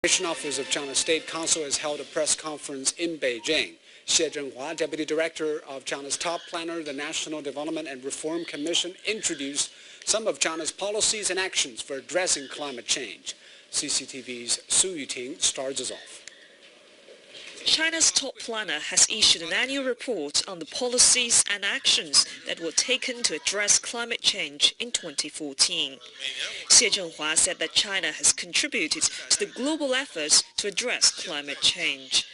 Office of China State Council has held a press conference in Beijing. Xie Zhenhua, Deputy Director of China's top planner, the National Development and Reform Commission, introduced some of China's policies and actions for addressing climate change. CCTV's Su Yuting starts us off. China's top planner has issued an annual report on the policies and actions that were taken to address climate change in 2014. Xie Zhenhua said that China has contributed to the global efforts to address climate change.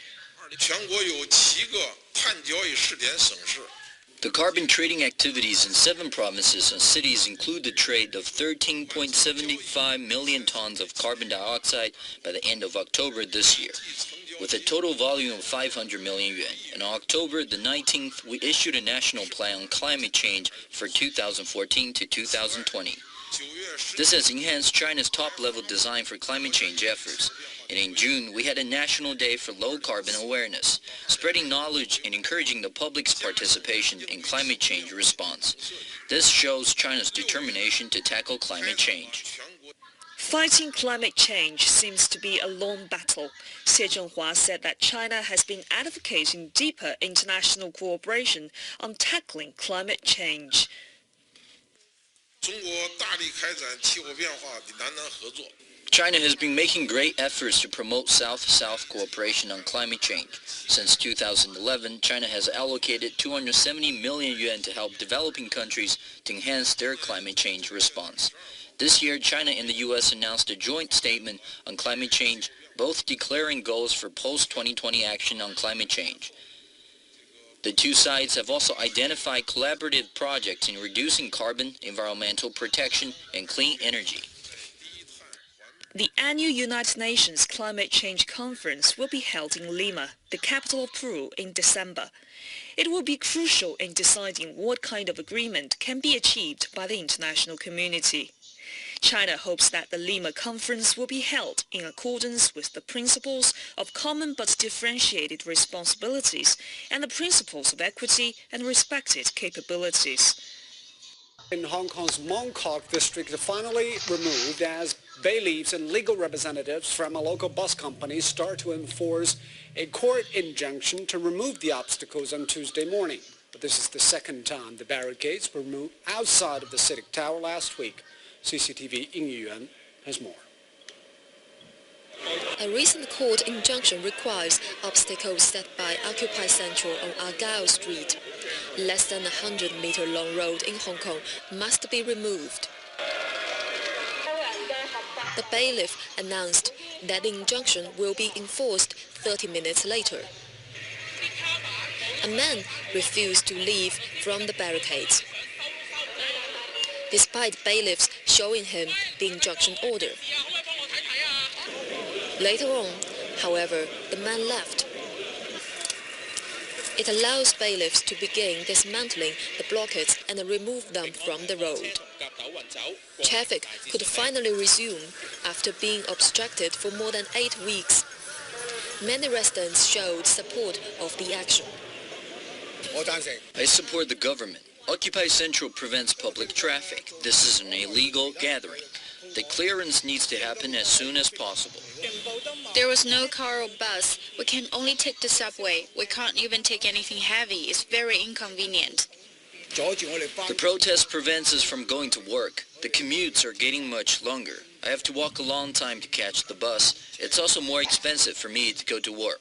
The carbon trading activities in 7 provinces and cities include the trade of 13.75 million tons of carbon dioxide by the end of October this year, with a total volume of 500 million yuan. On October the 19th, we issued a national plan on climate change for 2014 to 2020. This has enhanced China's top-level design for climate change efforts. And in June, we had a National Day for Low-Carbon Awareness, spreading knowledge and encouraging the public's participation in climate change response. This shows China's determination to tackle climate change. Fighting climate change seems to be a long battle. Xie Zhenhua said that China has been advocating deeper international cooperation on tackling climate change. China has been making great efforts to promote South-South cooperation on climate change. Since 2011, China has allocated 270 million yuan to help developing countries to enhance their climate change response. This year, China and the U.S. announced a joint statement on climate change, both declaring goals for post-2020 action on climate change. The two sides have also identified collaborative projects in reducing carbon, environmental protection, and clean energy. The annual United Nations Climate Change Conference will be held in Lima, the capital of Peru, in December. It will be crucial in deciding what kind of agreement can be achieved by the international community. China hopes that the Lima conference will be held in accordance with the principles of common but differentiated responsibilities and the principles of equity and respected capabilities. In Hong Kong's Mong Kok district, finally removed as bailiffs and legal representatives from a local bus company start to enforce a court injunction to remove the obstacles on Tuesday morning. But this is the second time the barricades were moved outside of the Civic Tower last week. CCTV Ying Yuan has more. A recent court injunction requires obstacles set by Occupy Central on Argyle Street. Less than 100-meter-long road in Hong Kong must be removed. The bailiff announced that the injunction will be enforced 30 minutes later. A man refused to leave from the barricades, despite bailiffs showing him the injunction order. Later on, however, the man left. It allows bailiffs to begin dismantling the blockades and remove them from the road. Traffic could finally resume after being obstructed for more than 8 weeks. Many residents showed support of the action. I support the government. Occupy Central prevents public traffic. This is an illegal gathering. The clearance needs to happen as soon as possible. There was no car or bus. We can only take the subway. We can't even take anything heavy. It's very inconvenient. The protest prevents us from going to work. The commutes are getting much longer. I have to walk a long time to catch the bus. It's also more expensive for me to go to work.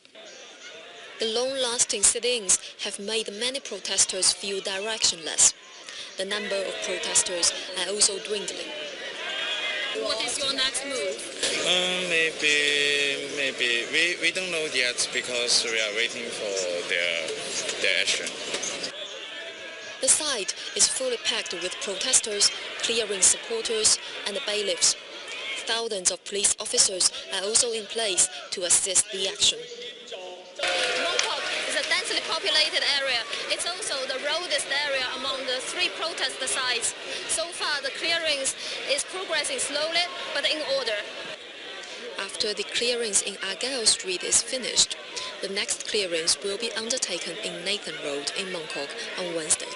The long-lasting sit-ins have made many protesters feel directionless. The number of protesters are also dwindling. What is your next move? Maybe. We don't know yet because we are waiting for their action. The site is fully packed with protesters, clearing supporters, and bailiffs. Thousands of police officers are also in place to assist the action. Mong Kok is a densely populated area. It's also the roadest area among the 3 protest sites. So far, the clearance is progressing slowly, but in order. After the clearance in Argyle Street is finished, the next clearance will be undertaken in Nathan Road in Mong Kok on Wednesday.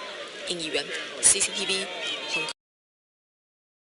Ying Yuan, CCTV, Hong Kong.